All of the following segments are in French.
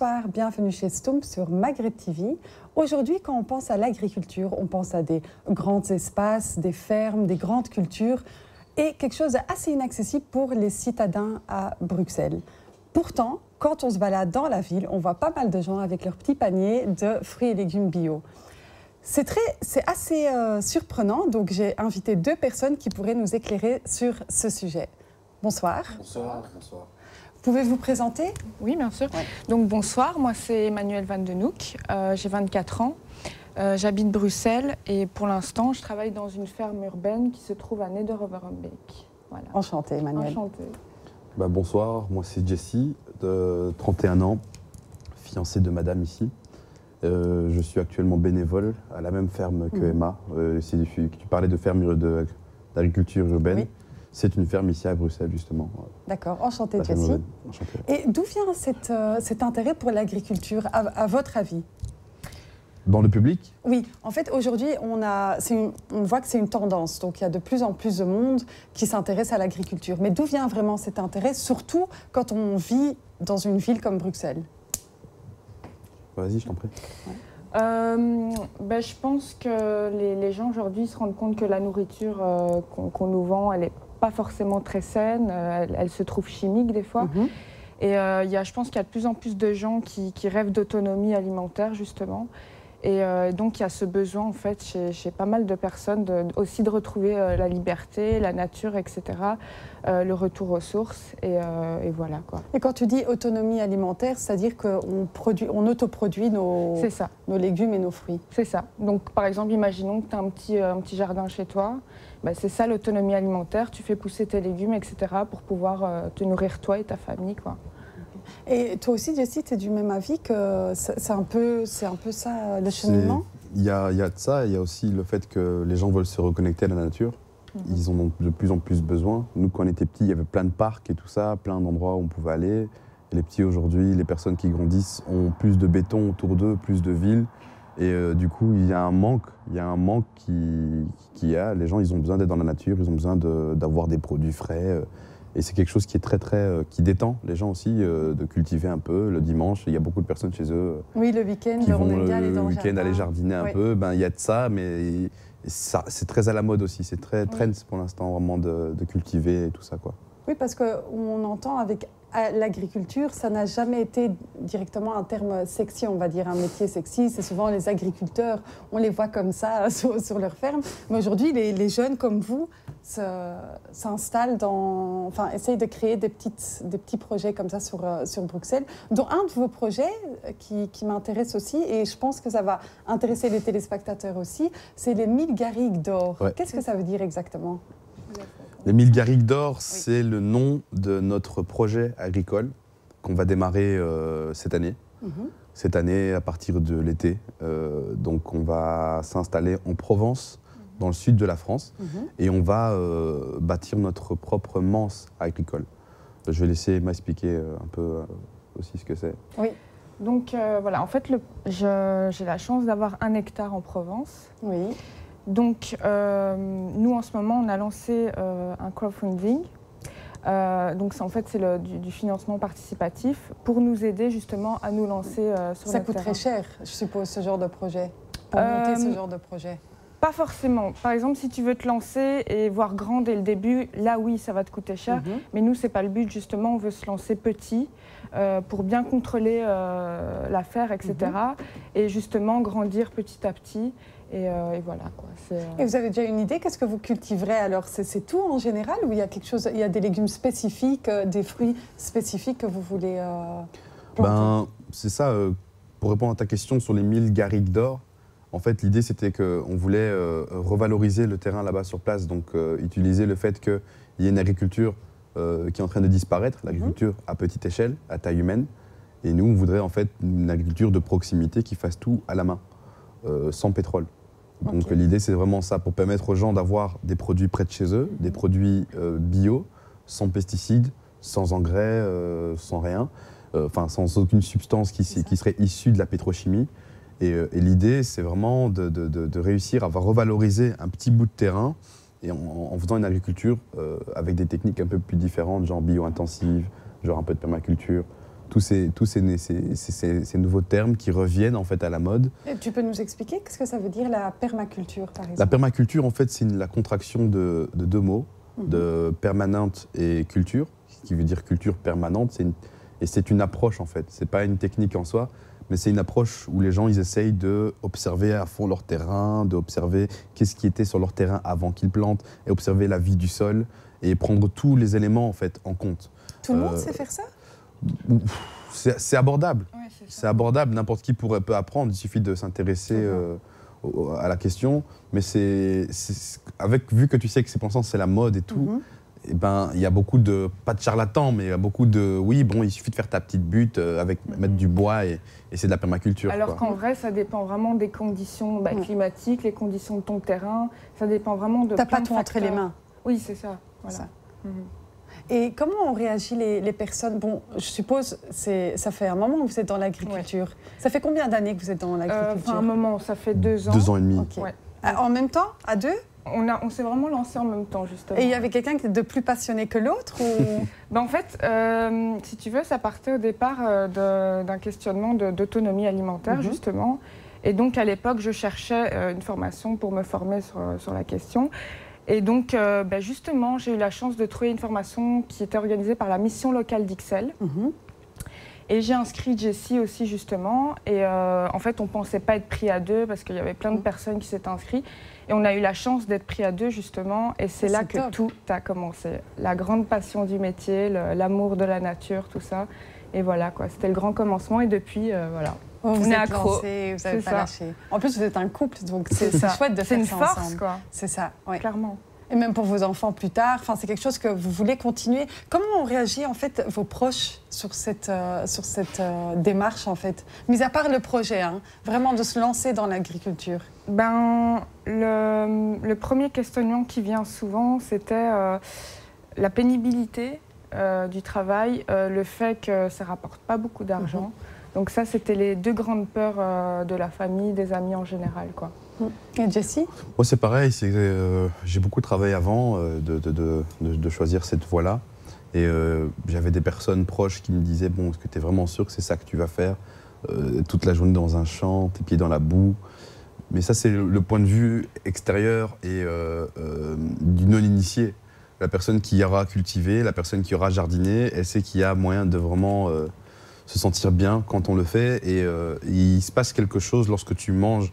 Bonsoir, bienvenue chez Stump sur Maghreb TV. Aujourd'hui, quand on pense à l'agriculture, on pense à des grands espaces, des fermes, des grandes cultures et quelque chose d'assez inaccessible pour les citadins à Bruxelles. Pourtant, quand on se balade dans la ville, on voit pas mal de gens avec leurs petits paniers de fruits et légumes bio. C'est assez surprenant, donc j'ai invité deux personnes qui pourraient nous éclairer sur ce sujet. Bonsoir. Bonsoir. Bonsoir. Pouvez-vous présenter? Oui, bien sûr. Ouais. Donc bonsoir, moi c'est Emmanuelle Van Den Hoek, j'ai 24 ans, j'habite Bruxelles et pour l'instant je travaille dans une ferme urbaine qui se trouve à Neder-Overbeek. Voilà. Enchantée, Emmanuelle. Enchantée. Bonsoir, moi c'est Jessie, de 31 ans, fiancée de madame ici. Je suis actuellement bénévole à la même ferme que Emma. Tu parlais de ferme d'agriculture urbaine. Oui. C'est une ferme ici à Bruxelles, justement. D'accord, enchantée Jessie. Enchantée. Et d'où vient cet intérêt pour l'agriculture, à votre avis? Dans le public? Oui, en fait, aujourd'hui, on voit que c'est une tendance. Donc, il y a de plus en plus de monde qui s'intéresse à l'agriculture. Mais d'où vient vraiment cet intérêt, surtout quand on vit dans une ville comme Bruxelles? Vas-y, je t'en prie. Ouais. Je pense que les gens aujourd'hui se rendent compte que la nourriture qu'on nous vend, elle n'est pas forcément très saine, elle se trouve chimique des fois. Et je pense qu'il y a de plus en plus de gens qui rêvent d'autonomie alimentaire justement. Et donc il y a ce besoin en fait chez pas mal de personnes aussi de retrouver la liberté, la nature, etc. Le retour aux sources et voilà quoi. Et quand tu dis autonomie alimentaire, c'est-à-dire qu'on autoproduit nos légumes et nos fruits? C'est ça. Donc par exemple, imaginons que tu as un petit jardin chez toi. C'est ça l'autonomie alimentaire, tu fais pousser tes légumes, etc. pour pouvoir te nourrir toi et ta famille, quoi. Et toi aussi, Jessie, tu es du même avis que c'est un peu ça le cheminement? Il y a de ça, il y a aussi le fait que les gens veulent se reconnecter à la nature. Ils en ont de plus en plus besoin. Nous, quand on était petits, il y avait plein de parcs et tout ça, plein d'endroits où on pouvait aller. Et les petits aujourd'hui, les personnes qui grandissent ont plus de béton autour d'eux, plus de villes. Et du coup, il y a un manque les gens, ils ont besoin d'être dans la nature, ils ont besoin d'avoir des produits frais. Et c'est quelque chose qui est qui détend les gens aussi, de cultiver un peu. Le dimanche, il y a beaucoup de personnes chez eux oui, le week-end, qui vont le week-end aller jardiner un peu. Il y a de ça, mais c'est très à la mode aussi. C'est très trend pour l'instant, vraiment, de cultiver et tout ça, quoi. Oui, parce qu'on entend avec l'agriculture, ça n'a jamais été directement un terme sexy, on va dire, un métier sexy. C'est souvent les agriculteurs, on les voit comme ça sur leur ferme. Mais aujourd'hui, les jeunes comme vous s'installent essayent de créer des petits projets comme ça sur Bruxelles. Dont un de vos projets qui m'intéresse aussi, et je pense que ça va intéresser les téléspectateurs aussi, c'est les 1000 garrigues d'or. Ouais. Qu'est-ce que ça veut dire exactement ? Les 1000 garrigues d'or, c'est le nom de notre projet agricole qu'on va démarrer cette année. Cette année, à partir de l'été. Donc on va s'installer en Provence, dans le sud de la France, et on va bâtir notre propre manse agricole. Je vais laisser m'expliquer un peu aussi ce que c'est. Oui. Donc voilà, en fait, j'ai la chance d'avoir 1 hectare en Provence. Oui. Donc, nous, en ce moment, on a lancé un crowdfunding. Donc, en fait, c'est du financement participatif pour nous aider justement à nous lancer sur le terrain. Ça coûte très cher, je suppose, ce genre de projet, pour monter ce genre de projet. Pas forcément. Par exemple, si tu veux te lancer et voir grand dès le début, là, oui, ça va te coûter cher. Mais nous, ce n'est pas le but, justement. On veut se lancer petit pour bien contrôler l'affaire, etc. Et justement, grandir petit à petit. Et voilà, quoi. Et vous avez déjà une idée? Qu'est-ce que vous cultiverez alors? C'est tout en général ou il y a quelque chose, il y a des légumes spécifiques, des fruits spécifiques que vous voulez planter? C'est ça, pour répondre à ta question sur les 1000 garrigues d'or, en fait l'idée c'était qu'on voulait revaloriser le terrain là-bas sur place, donc utiliser le fait qu'il y ait une agriculture qui est en train de disparaître, l'agriculture à petite échelle, à taille humaine, et nous on voudrait en fait une agriculture de proximité qui fasse tout à la main, sans pétrole. Donc l'idée c'est vraiment ça, pour permettre aux gens d'avoir des produits près de chez eux, des produits bio, sans pesticides, sans engrais, sans rien, sans aucune substance qui serait issue de la pétrochimie. Et l'idée c'est vraiment de réussir à revaloriser un petit bout de terrain et en faisant une agriculture avec des techniques un peu plus différentes, genre bio-intensive, genre un peu de permaculture, tous ces nouveaux termes qui reviennent en fait à la mode. Et tu peux nous expliquer qu'est-ce que ça veut dire la permaculture, par exemple? La permaculture, en fait, c'est la contraction de deux mots, de permanente et culture, ce qui veut dire culture permanente. Et c'est une approche, en fait. C'est pas une technique en soi, mais c'est une approche où les gens, ils essayent d'observer à fond leur terrain, d'observer qu'est-ce qui était sur leur terrain avant qu'ils plantent, et observer la vie du sol, et prendre tous les éléments, en fait, en compte. Tout le monde sait faire ça? C'est abordable. Ouais, c'est abordable, n'importe qui peut apprendre, il suffit de s'intéresser à la question. Mais vu que tu sais que c'est pour ça c'est la mode et tout, et ben, il y a beaucoup de, pas de charlatans, mais il y a beaucoup de, oui, bon, il suffit de faire ta petite butte, mettre du bois et c'est de la permaculture. Alors qu'en vrai, ça dépend vraiment des conditions climatiques, les conditions de ton terrain, ça dépend vraiment de plein de facteurs. T'as pas tout entre les mains. Oui, c'est ça. Voilà. Ça. Et comment ont réagi les personnes? Bon, je suppose, ça fait un moment que vous êtes dans l'agriculture. Ouais. Ça fait combien d'années que vous êtes dans l'agriculture? Un moment, ça fait 2 ans. 2 ans et demi. Okay. Ouais. En même temps, à deux? On s'est vraiment lancé en même temps, justement. Et il y avait quelqu'un qui était de plus passionné que l'autre ou... En fait, si tu veux, ça partait au départ d'un questionnement d'autonomie alimentaire, justement. Et donc, à l'époque, je cherchais une formation pour me former sur la question. Et donc, justement, j'ai eu la chance de trouver une formation qui était organisée par la mission locale d'Ixelles. Et j'ai inscrit Jessie aussi, justement. Et en fait, on ne pensait pas être pris à deux parce qu'il y avait plein de personnes qui s'étaient inscrites. Et on a eu la chance d'être pris à deux, justement. Et c'est là que tout a commencé. La grande passion du métier, l'amour de la nature, tout ça. Et voilà, quoi. C'était le grand commencement. Et depuis, voilà. Oh, vous êtes accro. Lancé, vous n'avez pas lâché. En plus, vous êtes un couple, donc c'est chouette de faire ça ensemble. C'est une force, quoi. C'est ça, oui. Clairement. Et même pour vos enfants plus tard, c'est quelque chose que vous voulez continuer. Comment ont réagi en fait vos proches sur cette démarche en fait, mis à part le projet, vraiment de se lancer dans l'agriculture? Le premier questionnement qui vient souvent, c'était la pénibilité du travail, le fait que ça rapporte pas beaucoup d'argent. Donc ça, c'était les 2 grandes peurs de la famille, des amis en général, quoi. Et Jessie? Moi, c'est pareil. J'ai beaucoup travaillé avant de choisir cette voie-là. Et j'avais des personnes proches qui me disaient « Bon, est-ce que tu es vraiment sûr que c'est ça que tu vas faire toute la journée dans un champ, tes pieds dans la boue ?» Mais ça, c'est le point de vue extérieur et du non-initié. La personne qui aura cultivé, la personne qui aura jardiné, elle sait qu'il y a moyen de vraiment se sentir bien quand on le fait. Et il se passe quelque chose lorsque tu manges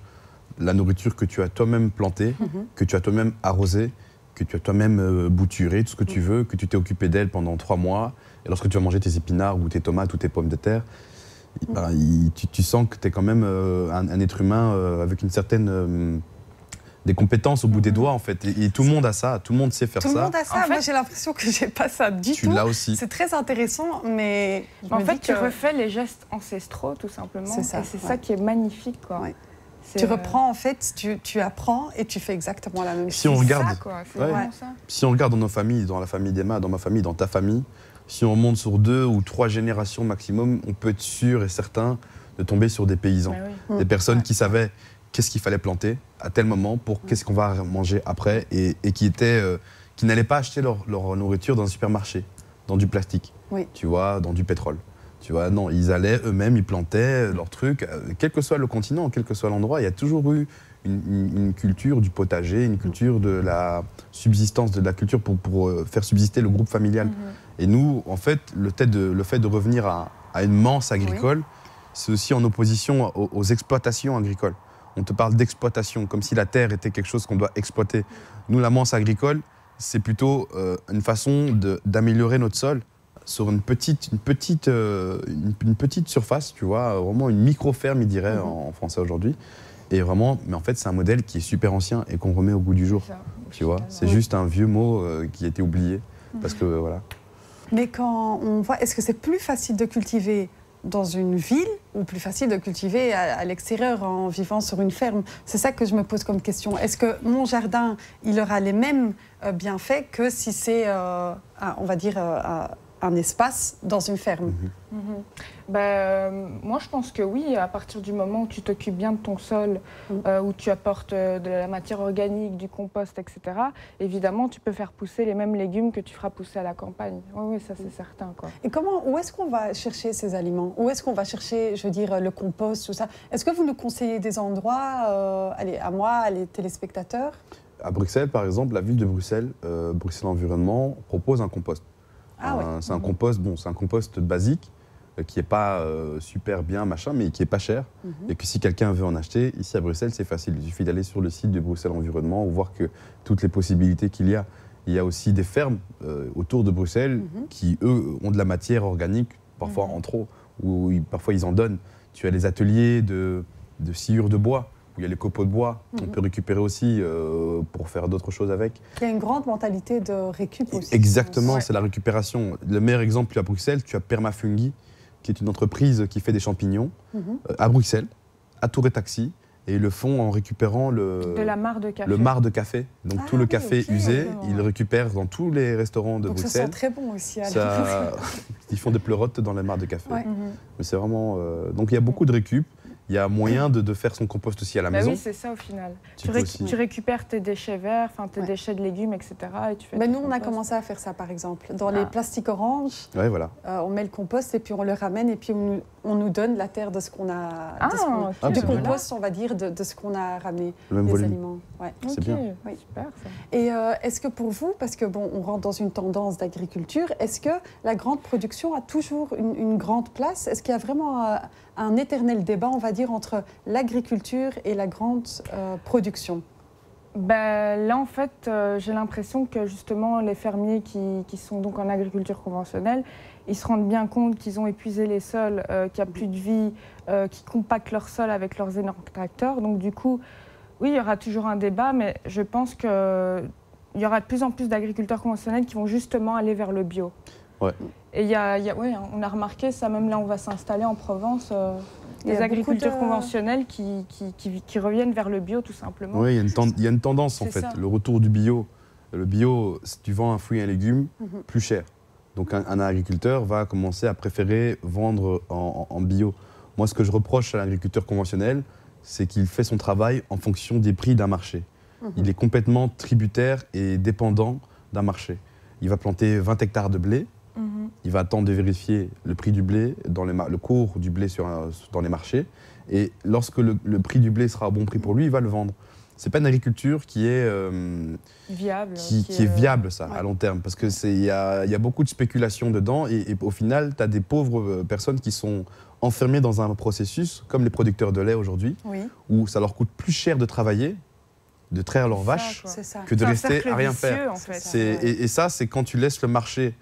la nourriture que tu as toi-même plantée, que tu as toi-même arrosée, que tu as toi-même bouturée, tout ce que tu veux, que tu t'es occupé d'elle pendant 3 mois. Et lorsque tu vas manger tes épinards ou tes tomates ou tes pommes de terre, tu sens que tu es quand même un être humain avec une certaine... des compétences au bout des doigts, en fait. Et tout le monde a ça, tout le monde sait faire ça. Tout le monde a ça. Moi, j'ai l'impression que j'ai pas ça du tout. Tu l'as aussi. C'est très intéressant, mais... En fait, tu refais les gestes ancestraux, tout simplement. C'est ça. Et c'est ça qui est magnifique, quoi. Ouais. Tu reprends, en fait, tu apprends et tu fais exactement la même chose. Si on regarde, ça. Si on regarde dans nos familles, dans la famille d'Emma, dans ma famille, dans ta famille, si on monte sur 2 ou 3 générations maximum, on peut être sûr et certain de tomber sur des paysans. Des personnes qui savaient qu'est-ce qu'il fallait planter à tel moment pour qu'est-ce qu'on va manger après et qui n'allaient pas acheter leur nourriture dans un supermarché, dans du plastique, tu vois, dans du pétrole. Tu vois, non, ils allaient eux-mêmes, ils plantaient leurs trucs, quel que soit le continent, quel que soit l'endroit, il y a toujours eu une culture du potager, une culture de la subsistance, de la culture pour faire subsister le groupe familial. Et nous, en fait, le fait de revenir à une manse agricole, c'est aussi en opposition aux exploitations agricoles. On te parle d'exploitation, comme si la terre était quelque chose qu'on doit exploiter. Nous, la manse agricole, c'est plutôt une façon d'améliorer notre sol sur une petite surface, tu vois, vraiment une micro-ferme, il dirait en français aujourd'hui. Et vraiment, mais en fait, c'est un modèle qui est super ancien et qu'on remet au goût du jour. Tu vois, c'est juste un vieux mot qui a été oublié. Parce que, voilà. Mais quand on voit, est-ce que c'est plus facile de cultiver dans une ville ou plus facile de cultiver à l'extérieur en vivant sur une ferme? C'est ça que je me pose comme question. Est-ce que mon jardin, il aura les mêmes bienfaits que si c'est, on va dire, un espace dans une ferme. Moi, je pense que oui, à partir du moment où tu t'occupes bien de ton sol, où tu apportes de la matière organique, du compost, etc., évidemment, tu peux faire pousser les mêmes légumes que tu feras pousser à la campagne. Oui, ça, c'est certain, quoi. Et où est-ce qu'on va chercher ces aliments? Où est-ce qu'on va chercher, je veux dire, le compost, tout ça? Est-ce que vous nous conseillez des endroits, à moi, à les téléspectateurs? À Bruxelles, par exemple, la ville de Bruxelles, Bruxelles Environnement, propose un compost. C'est un compost, c'est un compost basique qui n'est pas super bien, machin, mais qui n'est pas cher. Et que si quelqu'un veut en acheter, ici à Bruxelles, c'est facile. Il suffit d'aller sur le site de Bruxelles Environnement ou voir que toutes les possibilités qu'il y a. Il y a aussi des fermes autour de Bruxelles qui, eux, ont de la matière organique, parfois en trop, ou parfois ils en donnent. Tu as des ateliers de sciure de bois, où il y a les copeaux de bois, on peut récupérer aussi pour faire d'autres choses avec. Il y a une grande mentalité de récup aussi. Exactement, c'est la récupération. Le meilleur exemple à Bruxelles, tu as Permafungi, qui est une entreprise qui fait des champignons à Bruxelles, à Tour et Taxi, et ils le font en récupérant de la mare de café. Le marc de café. Donc tout le café usé, ils le récupèrent dans tous les restaurants de Bruxelles. Ça sent très bon aussi. Ils font des pleurotes dans les mares de café. Mais c'est vraiment... Donc il y a beaucoup de récup. Il y a moyen de faire son compost aussi à la maison. Oui, c'est ça au final. Tu récupères tes déchets verts, tes déchets de légumes, etc. Et tu fais nous, on a commencé à faire ça, par exemple. Dans les plastiques oranges, on met le compost et puis on le ramène et puis on nous donne la terre de ce qu'on a... du compost, on va dire, de ce qu'on a ramené, les aliments. C'est bien. Oui. Super, ça. Et est-ce que pour vous, parce que on rentre dans une tendance d'agriculture, est-ce que la grande production a toujours une grande place? Est-ce qu'il y a vraiment un éternel débat, on va dire, entre l'agriculture et la grande production? Là, en fait, j'ai l'impression que justement, les fermiers qui sont donc en agriculture conventionnelle, ils se rendent bien compte qu'ils ont épuisé les sols, qu'il n'y a plus de vie, qu'ils compactent leur sol avec leurs énormes tracteurs. Donc du coup, oui, il y aura toujours un débat, mais je pense qu'il y aura de plus en plus d'agriculteurs conventionnels qui vont justement aller vers le bio. Ouais. Et on a remarqué ça, même là, on va s'installer en Provence. Des agricultures conventionnelles qui reviennent vers le bio, tout simplement. Oui, il y a une tendance, en fait. Le retour du bio. Le bio, si tu vends un fruit et un légume, plus cher. Donc un agriculteur va commencer à préférer vendre en bio. Moi, ce que je reproche à l'agriculteur conventionnel, c'est qu'il fait son travail en fonction des prix d'un marché. Il est complètement tributaire et dépendant d'un marché. Il va planter 20 hectares de blé. Il va attendre de vérifier le prix du blé, le cours du blé dans les marchés. Et lorsque le prix du blé sera à bon prix pour lui, il va le vendre. Ce n'est pas une agriculture qui est viable, qui est viable à long terme. Parce qu'il y a beaucoup de spéculation dedans. Et au final, tu as des pauvres personnes qui sont enfermées dans un processus, comme les producteurs de lait aujourd'hui, où ça leur coûte plus cher de travailler, de traire leurs vaches, que de rester à rien faire. En fait. Et ça, c'est quand tu laisses le marché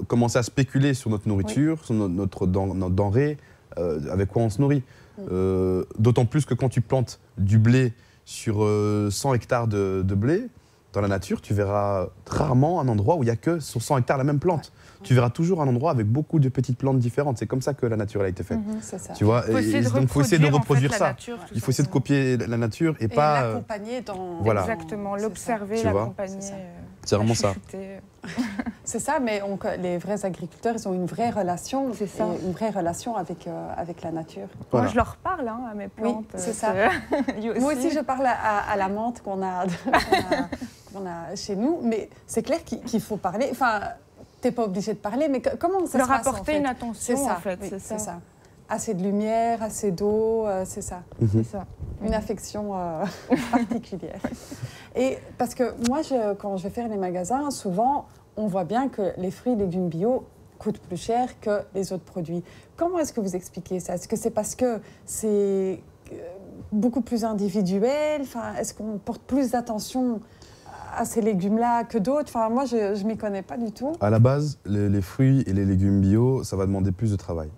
commencer à spéculer sur notre nourriture, sur notre denrée, avec quoi on se nourrit. D'autant plus que quand tu plantes du blé sur 100 hectares de blé, dans la nature, tu verras rarement un endroit où il n'y a que sur 100 hectares la même plante. Tu verras toujours un endroit avec beaucoup de petites plantes différentes. C'est comme ça que la nature a été faite. C'est ça. Tu vois, donc il faut essayer de reproduire ça. Il faut essayer de copier la nature et pas l'accompagner dans... Exactement, l'observer, l'accompagner. C'est vraiment ça. C'est ça, mais les vrais agriculteurs, ils ont une vraie relation, une vraie relation avec la nature. Moi, je leur parle à mes plantes. Oui, c'est ça. Moi aussi, je parle à la menthe qu'on a chez nous, mais c'est clair qu'il faut parler. Enfin, t'es pas obligé de parler, mais comment ça se passe, leur apporter une attention, en fait. C'est ça. Assez de lumière, assez d'eau, c'est ça. C'est ça. Une affection particulière. Et parce que moi, quand je vais faire les magasins, souvent, on voit bien que les fruits et légumes bio coûtent plus cher que les autres produits. Comment est-ce que vous expliquez ça? Est-ce que c'est parce que c'est beaucoup plus individuel? Enfin, est-ce qu'on porte plus d'attention à ces légumes-là que d'autres? Enfin, moi, je ne m'y connais pas du tout. À la base, les fruits et les légumes bio, ça va demander plus de travail.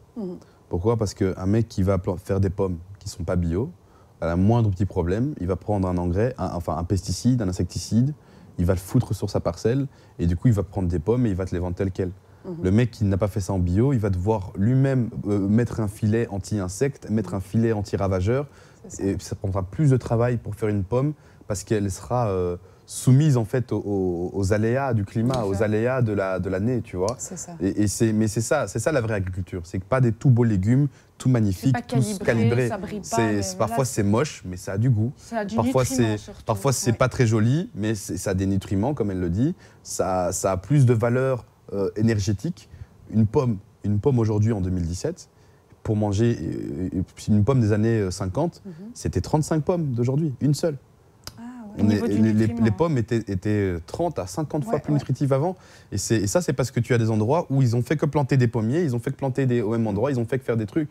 Pourquoi? Parce qu'un mec qui va faire des pommes qui ne sont pas bio, à la moindre petit problème, il va prendre un engrais, un pesticide, un insecticide, il va le foutre sur sa parcelle et du coup, il va prendre des pommes et il va te les vendre telles quelles. Le mec qui n'a pas fait ça en bio, il va devoir lui-même mettre un filet anti-insecte, mettre un filet anti-ravageur. Et ça prendra plus de travail pour faire une pomme parce qu'elle sera soumises en fait aux aléas du climat, aux aléas de l'année, tu vois. C'est ça. Mais c'est ça la vraie agriculture. C'est pas des tout beaux légumes, tout magnifiques, tous calibrés. Ça brille pas, parfois c'est moche, mais ça a du goût. Ça a du Parfois c'est pas très joli, mais ça a des nutriments, comme elle le dit. Ça a plus de valeur énergétique. Une pomme aujourd'hui en 2017, pour manger une pomme des années 50, c'était 35 pommes d'aujourd'hui, une seule. Les pommes étaient 30 à 50 fois plus nutritives avant. Et ça, c'est parce que tu as des endroits où ils ont fait que planter des pommiers, ils ont fait que planter au même endroit, ils ont fait que faire des trucs.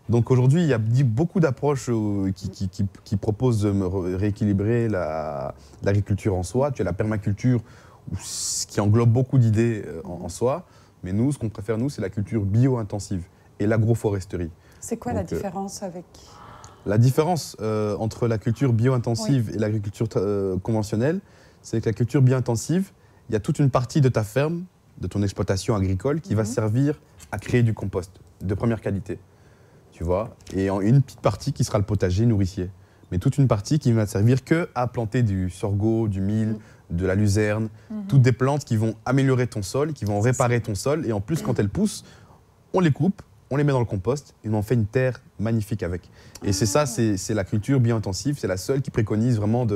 Donc aujourd'hui, il y a beaucoup d'approches qui proposent de rééquilibrer l'agriculture en soi. Tu as la permaculture, qui englobe beaucoup d'idées en soi. Mais nous, ce qu'on préfère, c'est la culture bio-intensive et l'agroforesterie. C'est quoi la différence avec... La différence entre la culture bio-intensive et l'agriculture conventionnelle, c'est que la culture bio-intensive, il y a toute une partie de ta ferme, de ton exploitation agricole, qui va servir à créer du compost de première qualité. Tu vois, et une petite partie qui sera le potager nourricier. Mais toute une partie qui ne va servir qu'à planter du sorgho, du mil, de la luzerne, toutes des plantes qui vont améliorer ton sol, qui vont réparer ton sol. Et en plus, quand elles poussent, on les coupe, on les met dans le compost et on en fait une terre magnifique avec. Et c'est ça, c'est la culture bio-intensive, c'est la seule qui préconise vraiment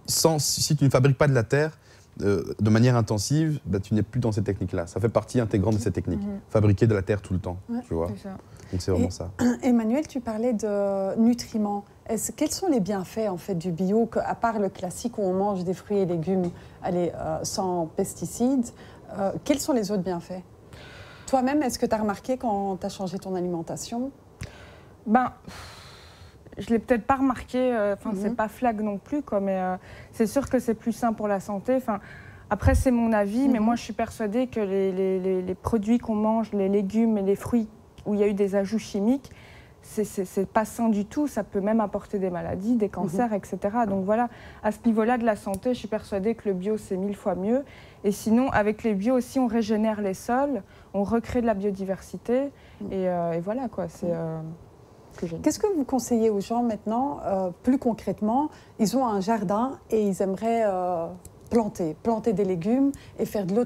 si tu ne fabriques pas de la terre de manière intensive, tu n'es plus dans cette technique-là. Ça fait partie intégrante de cette technique. Fabriquer de la terre tout le temps, tu vois. Donc c'est vraiment ça. Emmanuel, tu parlais de nutriments. Quels sont les bienfaits en fait du bio, à part le classique où on mange des fruits et légumes sans pesticides, quels sont les autres bienfaits? Toi-même, est-ce que tu as remarqué quand tu as changé ton alimentation? Je ne l'ai peut-être pas remarqué, c'est pas flag non plus, mais c'est sûr que c'est plus sain pour la santé. Après, c'est mon avis, mais moi, je suis persuadée que les produits qu'on mange, les légumes et les fruits où il y a eu des ajouts chimiques, c'est pas sain du tout. Ça peut même apporter des maladies, des cancers, etc. Donc voilà, à ce niveau-là de la santé, je suis persuadée que le bio, c'est 1000 fois mieux. Et sinon, avec les bio aussi, on régénère les sols, on recrée de la biodiversité. Et voilà, quoi. Qu'est-ce que vous conseillez aux gens maintenant, plus concrètement? Ils ont un jardin et ils aimeraient planter des légumes et faire de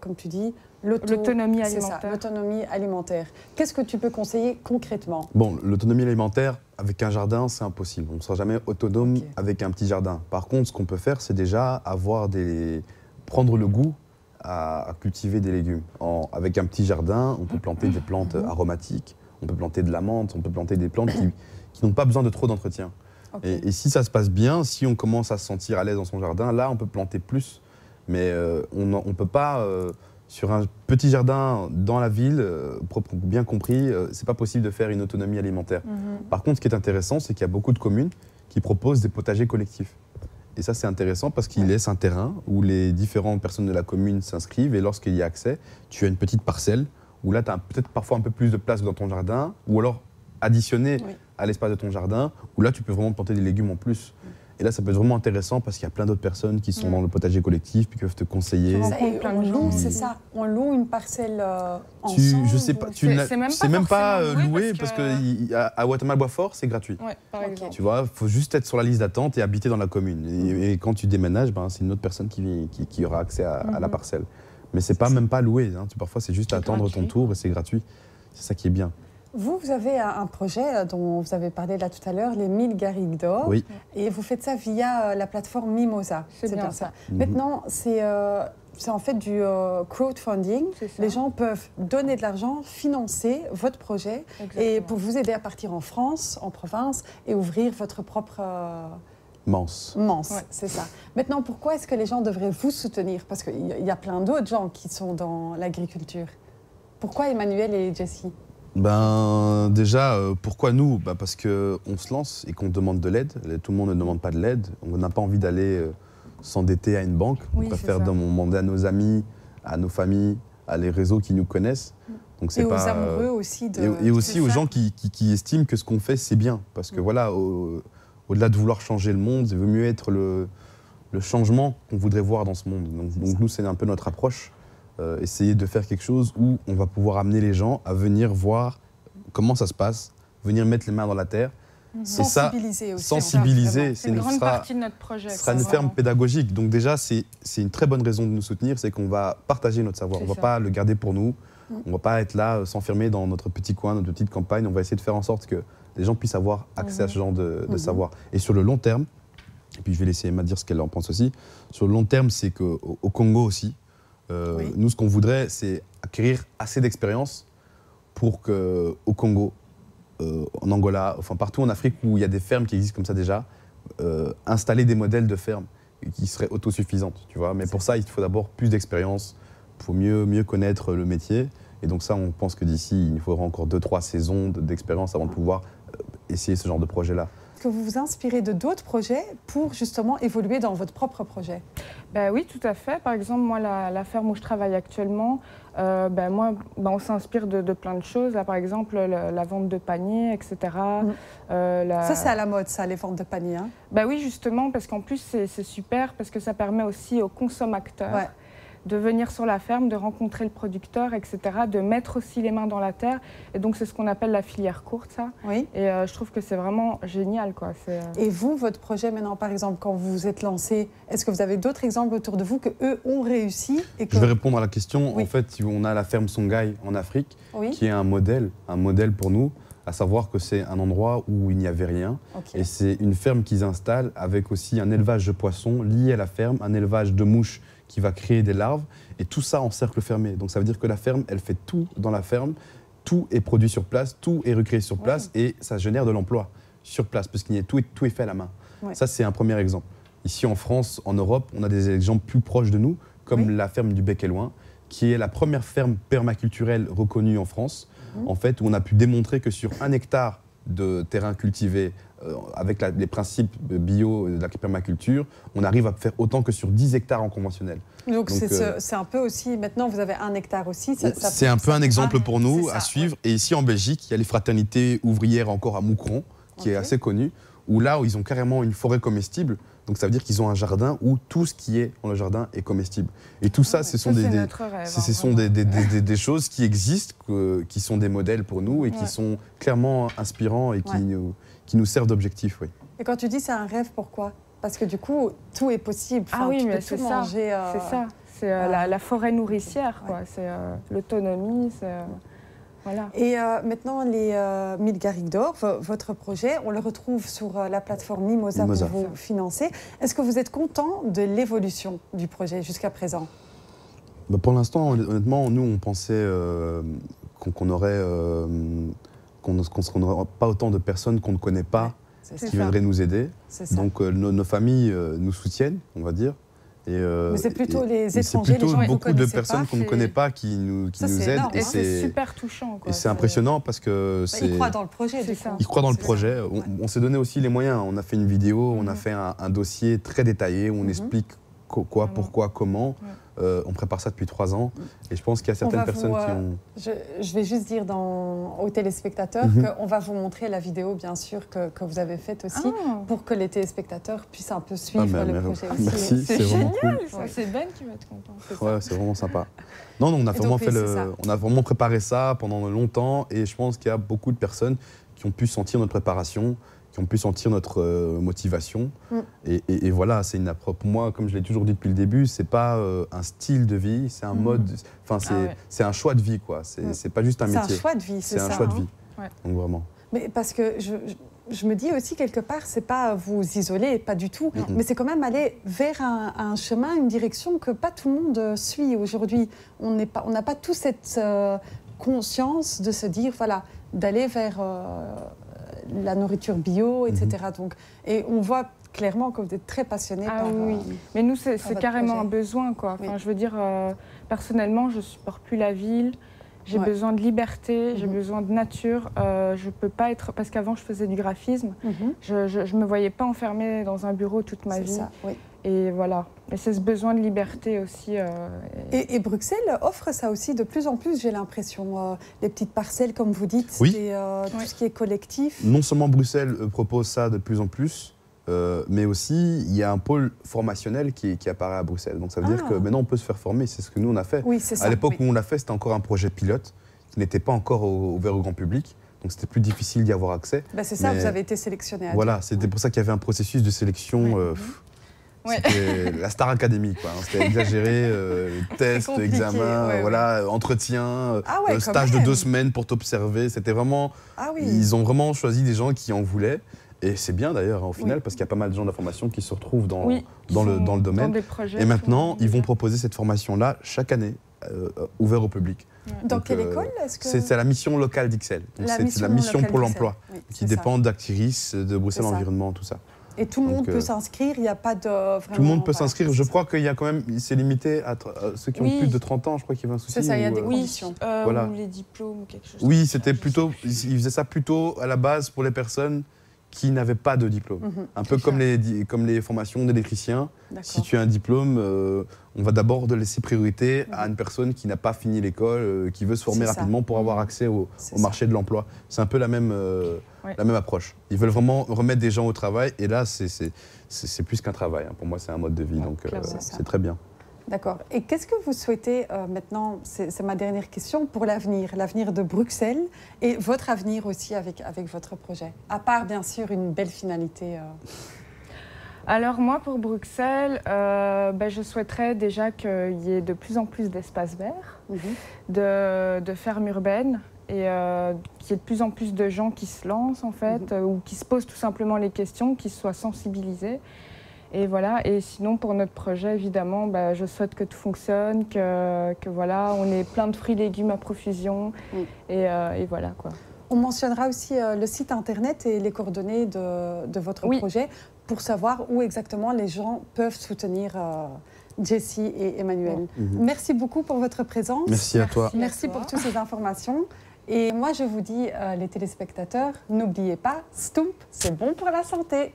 comme tu dis, l'autonomie alimentaire. C'est ça, l'autonomie alimentaire. Qu'est-ce que tu peux conseiller concrètement? Bon, l'autonomie alimentaire, avec un jardin, c'est impossible. On ne sera jamais autonome avec un petit jardin. Par contre, ce qu'on peut faire, c'est déjà prendre le goût à cultiver des légumes. Avec un petit jardin, on peut planter des plantes aromatiques, on peut planter de la menthe, on peut planter des plantes qui n'ont pas besoin de trop d'entretien. Et si ça se passe bien, si on commence à se sentir à l'aise dans son jardin, là, on peut planter plus. Mais on ne peut pas, sur un petit jardin dans la ville, bien compris, c'est pas possible de faire une autonomie alimentaire. Par contre, ce qui est intéressant, c'est qu'il y a beaucoup de communes qui proposent des potagers collectifs. Et ça, c'est intéressant parce qu'ils laissent un terrain où les différentes personnes de la commune s'inscrivent et lorsqu'il y a accès, tu as une petite parcelle où là, tu as peut-être parfois un peu plus de place dans ton jardin ou alors additionné à l'espace de ton jardin où là, tu peux vraiment planter des légumes en plus. Et là, ça peut être vraiment intéressant parce qu'il y a plein d'autres personnes qui sont dans le potager collectif puis qui peuvent te conseiller. On loue, c'est ça. On loue une parcelle ensemble. Je sais pas. C'est même pas loué parce qu'à Ouattama-Boisfort, c'est gratuit. Ouais, par exemple. Tu vois, il faut juste être sur la liste d'attente et habiter dans la commune. Et quand tu déménages, c'est une autre personne qui aura accès à la parcelle. Mais c'est même pas loué. Parfois, c'est juste attendre ton tour et c'est gratuit. C'est ça qui est bien. Vous avez un projet dont vous avez parlé là tout à l'heure, les 1000 garrigues d'or. Oui. Et vous faites ça via la plateforme Mimosa. C'est bien ça. Maintenant, c'est en fait du crowdfunding. Les gens peuvent donner de l'argent, financer votre projet et pour vous aider à partir en France, en province et ouvrir votre propre... Manse, c'est ça. Maintenant, pourquoi est-ce que les gens devraient vous soutenir? Parce qu'il y a plein d'autres gens qui sont dans l'agriculture. Pourquoi Emmanuel et Jessie? Déjà, pourquoi nous? Parce qu'on se lance et qu'on demande de l'aide. Tout le monde ne demande pas de l'aide. On n'a pas envie d'aller s'endetter à une banque. On préfère demander à nos amis, à nos familles, à les réseaux qui nous connaissent. Donc, et aux amoureux aussi. Et aussi aux gens qui estiment que ce qu'on fait, c'est bien. Parce que voilà, au-delà de vouloir changer le monde, il vaut mieux être le changement qu'on voudrait voir dans ce monde. Donc nous, c'est un peu notre approche. Essayer de faire quelque chose où on va pouvoir amener les gens à venir voir comment ça se passe, venir mettre les mains dans la terre Sensibiliser aussi. Sensibiliser, c'est une grande partie de notre projet. Ce sera une ferme pédagogique. Donc déjà, c'est une très bonne raison de nous soutenir, c'est qu'on va partager notre savoir. On ne va pas le garder pour nous. On ne va pas être là, s'enfermer dans notre petit coin, notre petite campagne. On va essayer de faire en sorte que les gens puissent avoir accès à ce genre de savoir. Et sur le long terme, et puis je vais laisser Emma dire ce qu'elle en pense aussi, sur le long terme, c'est qu'au Congo aussi, nous, ce qu'on voudrait, c'est acquérir assez d'expérience pour qu'au Congo, en Angola, enfin partout en Afrique où il y a des fermes qui existent comme ça déjà, installer des modèles de fermes qui seraient autosuffisantes, tu vois. Mais pour ça, il faut d'abord plus d'expérience, pour mieux connaître le métier. Et donc ça, on pense que d'ici, il faudra encore 2-3 saisons d'expérience avant de pouvoir essayer ce genre de projet-là. Est-ce que vous vous inspirez de d'autres projets pour justement évoluer dans votre propre projet? Oui, tout à fait. Par exemple, moi, la ferme où je travaille actuellement, on s'inspire de plein de choses. Là, par exemple, la vente de paniers, etc. Ça, c'est à la mode, ça, les ventes de paniers. Hein? Oui, justement, parce qu'en plus, c'est super, parce que ça permet aussi aux consommateurs de venir sur la ferme, de rencontrer le producteur, etc., de mettre aussi les mains dans la terre. Et donc, c'est ce qu'on appelle la filière courte, ça. Oui. Et je trouve que c'est vraiment génial, quoi. Et vous, votre projet maintenant, par exemple, quand vous vous êtes lancé, est-ce que vous avez d'autres exemples autour de vous qu'eux ont réussi et que... Je vais répondre à la question. En fait, on a la ferme Songhai en Afrique, qui est un modèle pour nous, à savoir que c'est un endroit où il n'y avait rien. Et c'est une ferme qu'ils installent avec aussi un élevage de poissons lié à la ferme, un élevage de mouches qui va créer des larves, et tout ça en cercle fermé. Donc ça veut dire que la ferme, elle fait tout dans la ferme, tout est produit sur place, tout est recréé sur place, et ça génère de l'emploi sur place, parce que tout est fait à la main. Ça, c'est un premier exemple. Ici en France, en Europe, on a des exemples plus proches de nous, comme la ferme du Bec et Loing, qui est la première ferme permaculturelle reconnue en France, en fait, où on a pu démontrer que sur 1 hectare de terrain cultivé, avec les principes bio de la permaculture, on arrive à faire autant que sur 10 hectares en conventionnel. Donc c'est un peu aussi, maintenant vous avez 1 hectare aussi. C'est un peu un exemple pour nous à suivre. Et ici en Belgique, il y a les fraternités ouvrières encore à Moucron, qui est assez connu, où là, où ils ont carrément une forêt comestible. Donc ça veut dire qu'ils ont un jardin où tout ce qui est dans le jardin est comestible. Et tout ça, ce sont des choses qui existent, qui sont des modèles pour nous et qui sont clairement inspirants et qui nous servent d'objectif. Oui. Et quand tu dis c'est un rêve, pourquoi? Parce que du coup, tout est possible. Enfin, oui, mais c'est ça. C'est ça. C'est la forêt nourricière, quoi. C'est l'autonomie. Voilà. Et maintenant, les 1000 garrigues d'or, votre projet, on le retrouve sur la plateforme Mimosa pour vous financer. Est-ce que vous êtes content de l'évolution du projet jusqu'à présent? Pour l'instant, honnêtement, nous, on pensait qu'on n'aurait pas autant de personnes qu'on ne connaît pas qui viendraient nous aider. Donc nos familles nous soutiennent, on va dire. Mais c'est plutôt les étrangers, les gens beaucoup de personnes qu'on ne connaît pas qui nous aident. Et c'est super touchant. Et c'est impressionnant parce que ils croient dans le projet. Ils croient dans le projet. On s'est donné aussi les moyens. On a fait une vidéo, on a fait un dossier très détaillé où on explique quoi, pourquoi, comment. On prépare ça depuis 3 ans. Et je pense qu'il y a certaines personnes qui ont... Je vais juste dire aux téléspectateurs qu'on va vous montrer la vidéo, bien sûr, que vous avez faite aussi, pour que les téléspectateurs puissent un peu suivre le projet aussi. Merci, c'est génial. Cool. C'est Ben qui va être content. Ouais, c'est vraiment sympa. Non, on a vraiment on a vraiment préparé ça pendant longtemps. Et je pense qu'il y a beaucoup de personnes qui ont pu sentir notre préparation, qui ont pu sentir notre motivation. Et voilà, c'est une approche. Pour moi, comme je l'ai toujours dit depuis le début, c'est pas un style de vie, c'est un mode. Enfin, c'est un choix de vie, quoi. C'est pas juste un métier. C'est un choix de vie, c'est ça. C'est un choix de vie. Donc vraiment. Mais parce que je me dis aussi quelque part, c'est pas vous isoler, pas du tout, mais c'est quand même aller vers un chemin, une direction que pas tout le monde suit aujourd'hui. On n'a pas tous cette conscience de se dire, voilà, d'aller vers la nourriture bio, etc. Donc, et on voit clairement que vous êtes très passionné par... oui, mais nous, c'est carrément un besoin, quoi. Enfin, je veux dire, personnellement, je ne supporte plus la ville. J'ai besoin de liberté, j'ai besoin de nature. Je peux pas être... Parce qu'avant, je faisais du graphisme. Je ne me voyais pas enfermée dans un bureau toute ma vie. Ça, oui. Et voilà. Et c'est ce besoin de liberté aussi. Et Bruxelles offre ça aussi de plus en plus, j'ai l'impression. Les petites parcelles, comme vous dites, tout ce qui est collectif. Non seulement Bruxelles propose ça de plus en plus, mais aussi il y a un pôle formationnel qui apparaît à Bruxelles. Donc ça veut dire que maintenant on peut se faire former, c'est ce que nous on a fait. Oui, c'est ça. À l'époque où on l'a fait, c'était encore un projet pilote qui n'était pas encore ouvert au grand public. donc c'était plus difficile d'y avoir accès. Bah, c'est ça, Mais vous avez été sélectionné à voilà, deux. c'était pour ça qu'il y avait un processus de sélection. C'était la Star Academy, quoi. C'était exagéré, test, compliqué, examen, voilà, entretien, stage de 2 semaines pour t'observer. C'était vraiment. Ah oui. Ils ont vraiment choisi des gens qui en voulaient. Et c'est bien d'ailleurs, hein, au final, parce qu'il y a pas mal de gens de la formation qui se retrouvent dans le domaine. Dans des projets, et maintenant, ils vont proposer cette formation-là chaque année, ouverte au public. Dans Donc, quelle école est-ce que... C'est la mission locale d'Ixelles. C'est la mission pour l'emploi, qui dépend d'Actiris, de Bruxelles Environnement, tout ça. Et tout le monde peut s'inscrire, il n'y a pas de... Tout le monde peut s'inscrire. Je crois qu'il y a quand même, c'est limité à ceux qui ont plus de 30 ans, je crois qu'il y avait un souci. C'est ça, il y a des conditions. Ou les diplômes ou quelque chose. Oui, c'était plutôt, ils faisaient ça plutôt à la base pour les personnes qui n'avaient pas de diplôme. Un peu comme les formations d'électriciens. Si tu as un diplôme, on va d'abord laisser priorité à une personne qui n'a pas fini l'école, qui veut se former rapidement pour avoir accès au marché de l'emploi. C'est un peu la même approche. Ils veulent vraiment remettre des gens au travail et là, c'est plus qu'un travail. Pour moi, c'est un mode de vie, donc c'est très bien. D'accord. Et qu'est-ce que vous souhaitez maintenant, c'est ma dernière question, pour l'avenir de Bruxelles et votre avenir aussi avec votre projet, à part bien sûr une belle finalité Alors moi, pour Bruxelles, je souhaiterais déjà qu'il y ait de plus en plus d'espaces verts, de fermes urbaines et qu'il y ait de plus en plus de gens qui se lancent en fait, ou qui se posent tout simplement les questions, qui soient sensibilisés. Et voilà. Et sinon, pour notre projet, évidemment, je souhaite que tout fonctionne, que voilà, on ait plein de fruits et légumes à profusion. Et voilà, quoi. On mentionnera aussi le site internet et les coordonnées de votre projet pour savoir où exactement les gens peuvent soutenir Jessie et Emmanuel. Merci beaucoup pour votre présence. Merci à toi. Merci pour toutes ces informations. Et moi, je vous dis, les téléspectateurs, n'oubliez pas, Stump, c'est bon pour la santé.